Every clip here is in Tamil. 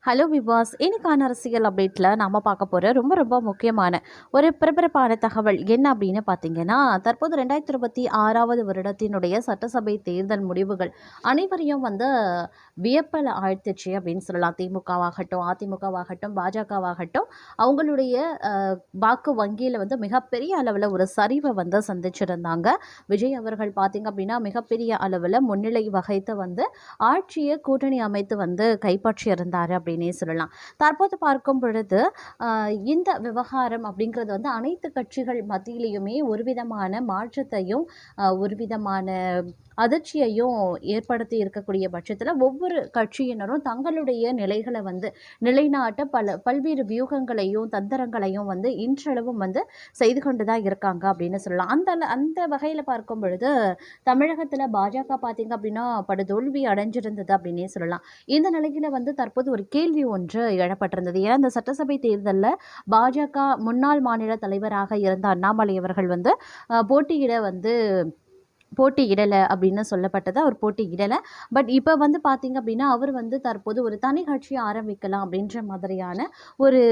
ஹலோ விவாஸ், இன்னைக்கான அரசியல் அப்டேட்டில் நாம் பார்க்க போகிற ரொம்ப ரொம்ப முக்கியமான ஒரு பரபரப்பான தகவல் என்ன அப்படின்னு பார்த்தீங்கன்னா, தற்போது 2026வது வருடத்தினுடைய சட்டசபை தேர்தல் முடிவுகள் அனைவரையும் வியப்பில் ஆழ்த்துச்சு அப்படின்னு சொல்லலாம். திமுகவாகட்டும், அதிமுகவாகட்டும், பாஜகவாகட்டும் அவங்களுடைய வாக்கு வங்கியில் மிகப்பெரிய அளவில் ஒரு சரிவை சந்திச்சிருந்தாங்க. விஜய் அவர்கள் பார்த்தீங்க அப்படின்னா மிகப்பெரிய அளவில் முன்னிலை வகித்து ஆட்சியை கூட்டணி அமைத்து கைப்பற்றியிருந்தார் அப்படின்னே சொல்லலாம். தற்போது பார்க்கும் பொழுது இந்த விவகாரம் அப்படிங்கிறது அனைத்து கட்சிகள் மத்தியிலையுமே ஒரு விதமான மாற்றத்தையும் ஒரு விதமான அதிர்ச்சியையும் ஏற்படுத்தி இருக்கக்கூடிய பட்சத்தில் ஒவ்வொரு கட்சியினரும் தங்களுடைய நிலைகளை நிலைநாட்ட பல்வேறு வியூகங்களையும் தந்திரங்களையும் இன்றளவும் செய்து கொண்டு தான் இருக்காங்க அப்படின்னு சொல்லலாம். அந்த வகையில் பார்க்கும் பொழுது தமிழகத்தில் பாஜக பார்த்தீங்க அப்படின்னா படுதோல்வி அடைஞ்சிருந்தது அப்படின்னே சொல்லலாம். இந்த நிலையில் தற்போது ஒரு கேள்வி ஒன்று எழப்பட்டிருந்தது. ஏன்னா இந்த சட்டசபை தேர்தலில் பாஜக முன்னாள் மாநில தலைவராக இருந்த அண்ணாமலை அவர்கள் போட்டியிடலை அப்படின்னு சொல்லப்பட்டது. அவர் போட்டியிடலை. பட் இப்போ பார்த்தீங்க அப்படின்னா அவர் தற்போது ஒரு தனி கட்சி ஆரம்பிக்கலாம் அப்படின்ற மாதிரியான ஒரு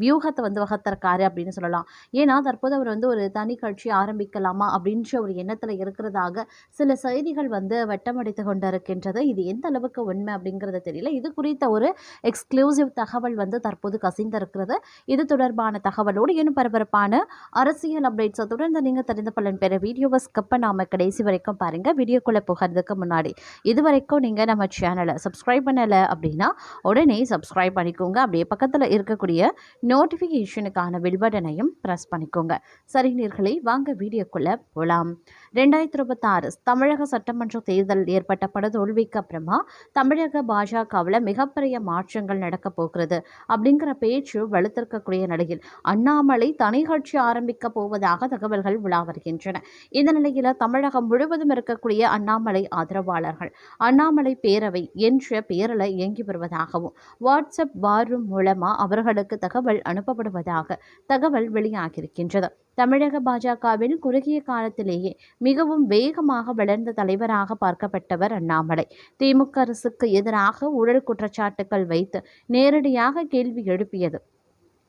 வியூகத்தை வகுத்திருக்காரு அப்படின்னு சொல்லலாம். ஏன்னா தற்போது அவர் ஒரு தனி கட்சி ஆரம்பிக்கலாமா அப்படின்ற ஒரு எண்ணத்தில் இருக்கிறதாக சில செய்திகள் வட்டமடித்து கொண்டிருக்கின்றது. இது எந்த அளவுக்கு உண்மை அப்படிங்கிறது தெரியல. இது குறித்த ஒரு எக்ஸ்க்ளூசிவ் தகவல் தற்போது கசிந்திருக்கிறது. இது தொடர்பான தகவலோடு இன்னும் பரபரப்பான அரசியல் அப்டேட்ஸை தொடர்ந்து நீங்கள் தெரிந்து பலன் பெற வீடியோவை ஸ்கிப் பண்ணாமல் கடைசி வரைக்கும் பாருங்கள். வீடியோக்குள்ளே போகிறதுக்கு முன்னாடி இது வரைக்கும் நீங்கள் நம்ம சேனலை சப்ஸ்கிரைப் பண்ணலை அப்படின்னா உடனே சப்ஸ்கிரைப் பண்ணிக்கோங்க. அப்படியே பக்கத்தில் இருக்கக்கூடிய நோட்டிஃபிகேஷனுக்கான பெல் பட்டனையும் ப்ரெஸ் பண்ணிக்கோங்க. சரி நேயர்களே, வாங்க வீடியோக்குள்ளே போகலாம். 2026 தமிழக சட்டமன்ற தேர்தல் ஏற்பட்ட படுதோல்விக்கு அப்புறமா தமிழக பாஜகவில் மிகப்பெரிய மாற்றங்கள் நடக்க போகிறது அப்படிங்கிற பேச்சு வலுத்திருக்கக்கூடிய நிலையில் அண்ணாமலை தனி கட்சி ஆரம்பிக்க போவதாக தகவல்கள் உலா வருகின்றன. இந்த நிலையில் தமிழகம் முழுவதும் இருக்கக்கூடிய அண்ணாமலை ஆதரவாளர்கள் அண்ணாமலை பேரவை என்ற பெயரில் இயங்கி வருவதாகவும் வாட்ஸ்அப் வாரும் மூலமா அவர்களுக்கு தகவல் அனுப்பப்படுவதாக தகவல் வெளியாகியிருக்கின்றது. தமிழக பாஜகவின் குறுகிய காலத்திலேயே மிகவும் வேகமாக வளர்ந்த தலைவராக பார்க்கப்பட்டவர் அண்ணாமலை. திமுக அரசுக்கு எதிராக ஊழல் குற்றச்சாட்டுகள் வைத்து நேரடியாக கேள்வி எழுப்பியது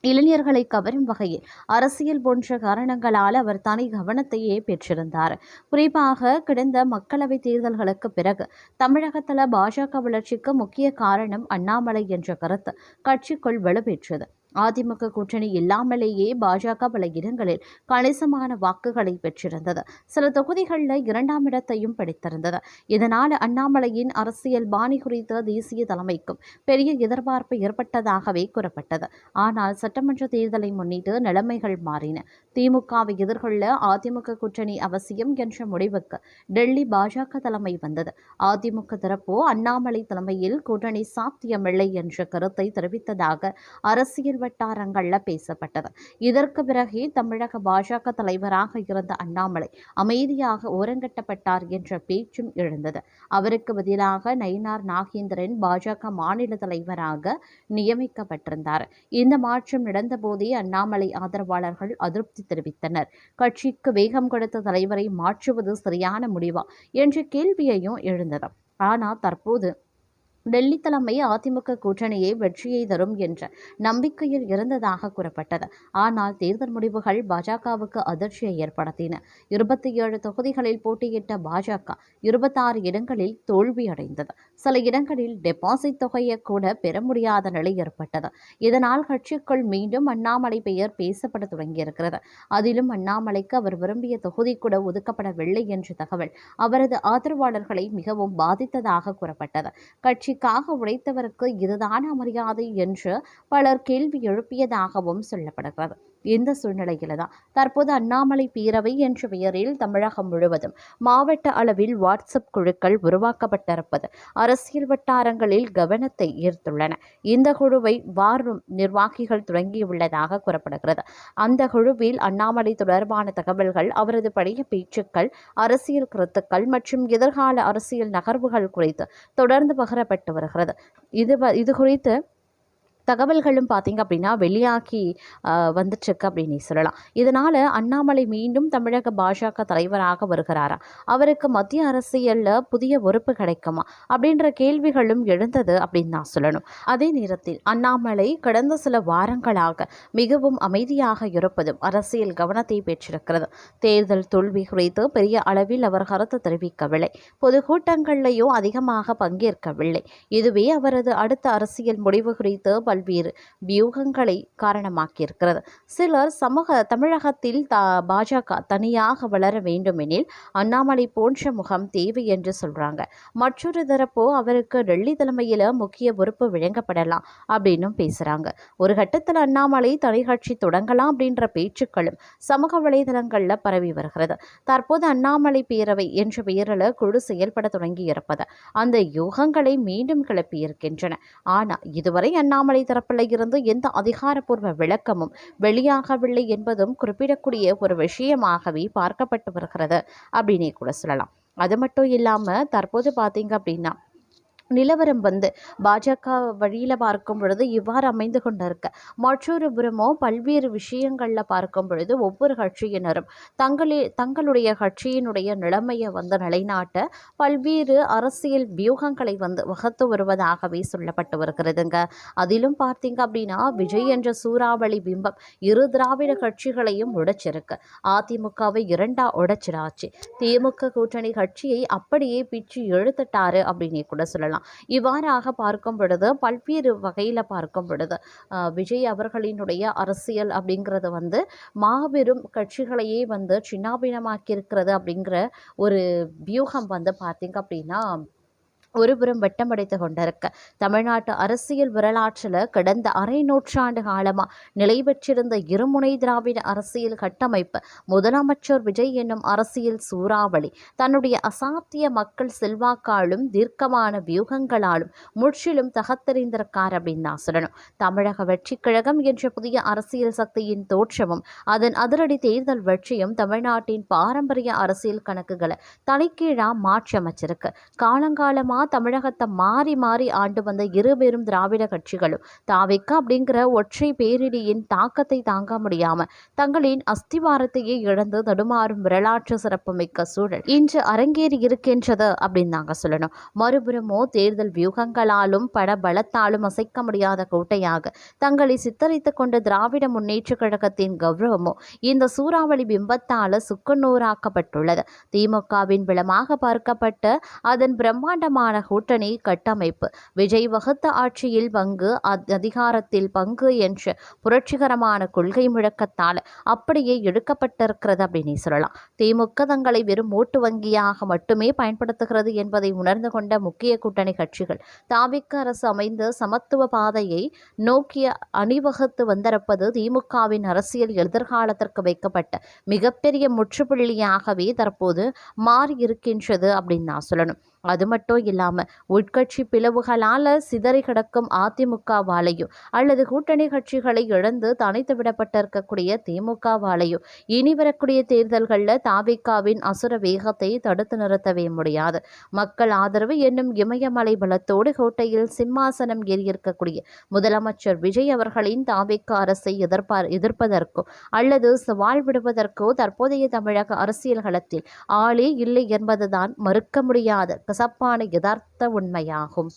இளைஞர்களை கவரும் வகையில் அரசியல் போன்ற காரணங்களால் அவர் தனி கவனத்தையே பெற்றிருந்தார். குறிப்பாக கடந்த மக்களவைத் தேர்தல்களுக்கு பிறகு தமிழகத்தில் பாஜக வளர்ச்சிக்கு முக்கிய காரணம் அண்ணாமலை என்ற கருத்து கட்சிக்குள் வலுப்பெற்றது. அதிமுக கூட்டணி இல்லாமலேயே பாஜக பல இடங்களில் கணிசமான வாக்குகளை பெற்றிருந்தது. சில தொகுதிகளில் 2ஆம் இடத்தையும் பிடித்திருந்தது. இதனால் அண்ணாமலையின் அரசியல் பாணி குறித்த தேசிய தலைமைக்கும் பெரிய எதிர்பார்ப்பு ஏற்பட்டதாகவே கூறப்பட்டது. ஆனால் சட்டமன்ற தேர்தலை முன்னிட்டு நிலைமைகள் மாறின. திமுகவை எதிர்கொள்ள அதிமுக கூட்டணி அவசியம் என்ற முடிவுக்கு டெல்லி பாஜக தலைமை வந்தது. அதிமுக தரப்போ அண்ணாமலை தலைமையில் கூட்டணி சாத்தியமில்லை என்ற கருத்தை தெரிவித்ததாக அரசியல் வட்டாரங்களில் பேசப்பட்டது. இதற்கு பிறகே தமிழக பாஜக தலைவராக இருந்த அண்ணாமலை அமைதியாக ஓரங்கட்டப்பட்டார் என்ற பேச்சும் எழுந்தது. அவருக்கு பதிலாக நயினார் நாகேந்திரன் பாஜக மாநில தலைவராக நியமிக்கப்பட்டிருந்தார். இந்த மாற்றம் நடந்தபோதே அண்ணாமலை ஆதரவாளர்கள் அதிருப்தி தெரிவித்தனர். கட்சிக்கு வேகம் கொடுத்த தலைவரை மாற்றுவது சரியான முடிவா என்ற கேள்வியையும் எழுந்தது. ஆனால் தற்போது டெல்லி தலைமை அதிமுக கூட்டணியை வெற்றியை தரும் என்ற நம்பிக்கையில் இருந்ததாக கூறப்பட்டது. ஆனால் தேர்தல் முடிவுகள் பாஜகவுக்கு அதிர்ச்சியை ஏற்படுத்தின. 27 தொகுதிகளில் போட்டியிட்ட பாஜக 26 இடங்களில் தோல்வியடைந்தது. சில இடங்களில் டெபாசிட் தொகையை கூட பெற முடியாத நிலை ஏற்பட்டது. இதனால் கட்சிக்குள் மீண்டும் அண்ணாமலை பெயர் பேசப்பட தொடங்கியிருக்கிறது. அதிலும் அண்ணாமலைக்கு அவர் விரும்பிய தொகுதி கூட ஒதுக்கப்படவில்லை என்ற தகவல் அவரது ஆதரவாளர்களை மிகவும் பாதித்ததாக கூறப்பட்டது. கட்சிக்காக உழைத்தவருக்கு இதுதான் மரியாதை என்று பலர் கேள்வி எழுப்பியதாகவும் சொல்லப்படுகிறது. இந்த சூழ்நிலையில தான் தற்போது அண்ணாமலை பேரவை என்ற பெயரில் தமிழகம் முழுவதும் மாவட்ட அளவில் வாட்ஸ்அப் குழுக்கள் உருவாக்கப்பட்டிருப்பது அரசியல் வட்டாரங்களில் கவனத்தை ஈர்த்துள்ளன. இந்த குழுவை வாரும் நிர்வாகிகள் தொடங்கியுள்ளதாக கூறப்படுகிறது. அந்த குழுவில் அண்ணாமலை தொடர்பான தகவல்கள், அவரது பழைய பேச்சுக்கள், அரசியல் கருத்துக்கள் மற்றும் எதிர்கால அரசியல் நகர்வுகள் குறித்து தொடர்ந்து பகிரப்பட்டு வருகிறது. இது குறித்து தகவல்களும் பார்த்திங்க அப்படின்னா வெளியாகி வந்துட்டுருக்கு அப்படின்னு சொல்லலாம். இதனால் அண்ணாமலை மீண்டும் தமிழக பாஜக தலைவராக வருகிறாரா, அவருக்கு மத்திய அரசியலில் புதிய பொறுப்பு கிடைக்குமா அப்படின்ற கேள்விகளும் எழுந்தது அப்படின்னு தான் சொல்லணும். அதே நேரத்தில் அண்ணாமலை கடந்த சில வாரங்களாக மிகவும் அமைதியாக இருப்பதும் அரசியல் கவனத்தை பெற்றிருக்கிறது. தேர்தல் தோல்வி குறித்து பெரிய அளவில் அவர் கருத்து தெரிவிக்கவில்லை, பொதுக்கூட்டங்களிலேயும் அதிகமாக பங்கேற்கவில்லை. இதுவே அவரது அடுத்த அரசியல் முடிவு குறித்து பல்வேறு வியூகங்களை காரணமாக்கியிருக்கிறது. சிலர் தமிழகத்தில் பாஜக தனியாக வளர வேண்டுமெனில் அண்ணாமலை போன்ற முகம் தேவை என்று சொல்றாங்க. மற்றொரு தரப்போ அவருக்கு டெல்லி தலைமையில் முக்கிய பொறுப்பு வழங்கப்படலாம் அப்படின்னு பேசுறாங்க. ஒரு கட்டத்தில் அண்ணாமலை தனி கட்சி தொடங்கலாம் அப்படின்ற பேச்சுக்களும் சமூக வலைதளங்கள்ல பரவி வருகிறது. தற்போது அண்ணாமலை பேரவை என்ற பெயரில் குழு செயல்பட தொடங்கி இருப்பது அந்த யூகங்களை மீண்டும் கிளப்பியிருக்கின்றன. ஆனால் இதுவரை அண்ணாமலை தரப்பில் இருந்து எந்த அதிகாரப்பூர்வ விளக்கமும் வெளியாகவில்லை என்பதும் குறிப்பிடக்கூடிய ஒரு விஷயமாகவே பார்க்கப்பட்டு வருகிறது அப்படின்னே கூட சொல்லலாம். அது மட்டும் இல்லாமல் தற்போது பார்த்தீங்க அப்படின்னா நிலவரம் பாஜக வழியில் பார்க்கும் பொழுது இவ்வாறு அமைந்து கொண்டிருக்க, மற்றொரு புறமோ பல்வேறு விஷயங்களில் பார்க்கும் பொழுது ஒவ்வொரு கட்சியினரும் தங்களுடைய கட்சியினுடைய நிலைமையை நிலைநாட்ட பல்வேறு அரசியல் வியூகங்களை வகுத்து வருவதாகவே சொல்லப்பட்டு வருகிறதுங்க. அதிலும் பார்த்தீங்க அப்படின்னா விஜய் என்ற சூறாவளி பிம்பம் இரு திராவிட கட்சிகளையும் உடைச்சிருக்கு. அதிமுகவை இரண்டா உடைச்சிடாச்சு. திமுக கூட்டணி கட்சியை அப்படியே பிச்சு எழுத்துட்டாரு அப்படின்னே கூட சொல்லலாம். இவ்வாறாக பார்க்கும் பொழுது பல்வேறு வகையில் பார்க்கும் பொழுது விஜய் அவர்களினுடைய அரசியல் அப்படிங்கிறது மாபெரும் கட்சிகளையே சின்னாபின்னமாக்கி இருக்கிறது அப்படிங்கிற ஒரு வியூகம் பார்த்தீங்க அப்படின்னா ஒருபுறம் வட்டமடைத்து கொண்டிருக்க, தமிழ்நாட்டு அரசியல் வரலாற்றில் கடந்த அரை நூற்றாண்டு காலமாக நிலை பெற்றிருந்த இருமுனை திராவிட அரசியல் கட்டமைப்பு முதலமைச்சர் விஜய் என்னும் அரசியல் சூறாவளி தன்னுடைய அசாத்திய மக்கள் செல்வாக்காலும் தீர்க்கமான வியூகங்களாலும் முற்றிலும் தகத்தெறிந்திருக்கார் அப்படின்னு தான் சொல்லணும். தமிழக வெற்றி கழகம் என்ற புதிய அரசியல் சக்தியின் தோற்றமும் அதன் அதிரடி தேர்தல் வெற்றியும் தமிழ்நாட்டின் பாரம்பரிய அரசியல் கணக்குகளை தலைகீழா மாற்றியமைச்சிருக்கு. காலங்காலமாக தமிழகத்தை மாறி மாறி ஆண்டு வந்த இருபெரும் திராவிட கட்சிகளும் தாவேக்கா அப்படிங்கிற ஒற்றை பேரிடியின் தாக்கத்தை தாங்க முடியாம தங்களின் அஸ்திவாரத்தையே இழந்து தடுமாறும் வரலாற்று சிறப்புமிக்க சூழல் இன்று அரங்கேறி இருக்கின்றது அப்படின்னு நாங்க சொல்லணும். மறுபுறமோ தேர்தல் வியூகங்களாலும் பட பலத்தாலும் அசைக்க முடியாத கோட்டையாக தங்களை சித்தரித்துக் கொண்ட திராவிட முன்னேற்ற கழகத்தின் கௌரவமோ இந்த சூறாவளி பிம்பத்தால சுக்குநூறாக்கப்பட்டுள்ளது. திமுகவின் பலமாக பார்க்கப்பட்ட அதன் பிரம்மாண்டமான கூட்டணி கட்டமைப்பு, விஜய் வகுத்த ஆட்சியில் பங்கு, அதிகாரத்தில் பங்கு என்ற புரட்சிகரமான கொள்கை முழக்கத்தால் அப்படியே எடுக்கப்பட்டிருக்கிறது அப்படின்னு சொல்லலாம். திமுக தங்களை வெறும் ஓட்டு வங்கியாக மட்டுமே பயன்படுத்துகிறது என்பதை உணர்ந்து கொண்ட முக்கிய கூட்டணி கட்சிகள் தாவிக அரசு அமைந்த சமத்துவ பாதையை நோக்கிய அணிவகுத்து வந்திருப்பது திமுகவின் அரசியல் எதிர்காலத்திற்கு வைக்கப்பட்ட மிகப்பெரிய முற்றுப்புள்ளியாகவே தற்போது மாறி இருக்கின்றது அப்படின்னு நான் சொல்லணும். அது மட்டும் இல்லாமல் உட்கட்சி பிளவுகளால் சிதறி கிடக்கும் அதிமுகவாலையும் அல்லது கூட்டணி கட்சிகளை இழந்து தனித்து விடப்பட்டிருக்கக்கூடிய திமுகவாலையும் இனி வரக்கூடிய தேர்தல்களில் தாவிகாவின் அசுர வேகத்தை தடுத்து நிறுத்தவே முடியாது. மக்கள் ஆதரவு என்னும் இமயமலை பலத்தோடு கோட்டையில் சிம்மாசனம் ஏறியிருக்கக்கூடிய முதலமைச்சர் விஜய் அவர்களின் தாவிக அரசை எதிர்ப்பதற்கோ அல்லது சவால் விடுவதற்கோ தற்போதைய தமிழக அரசியல் களத்தில் ஆளே இல்லை என்பதுதான் மறுக்க முடியாத கசப்பான யதார்த்த உண்மையாகும்.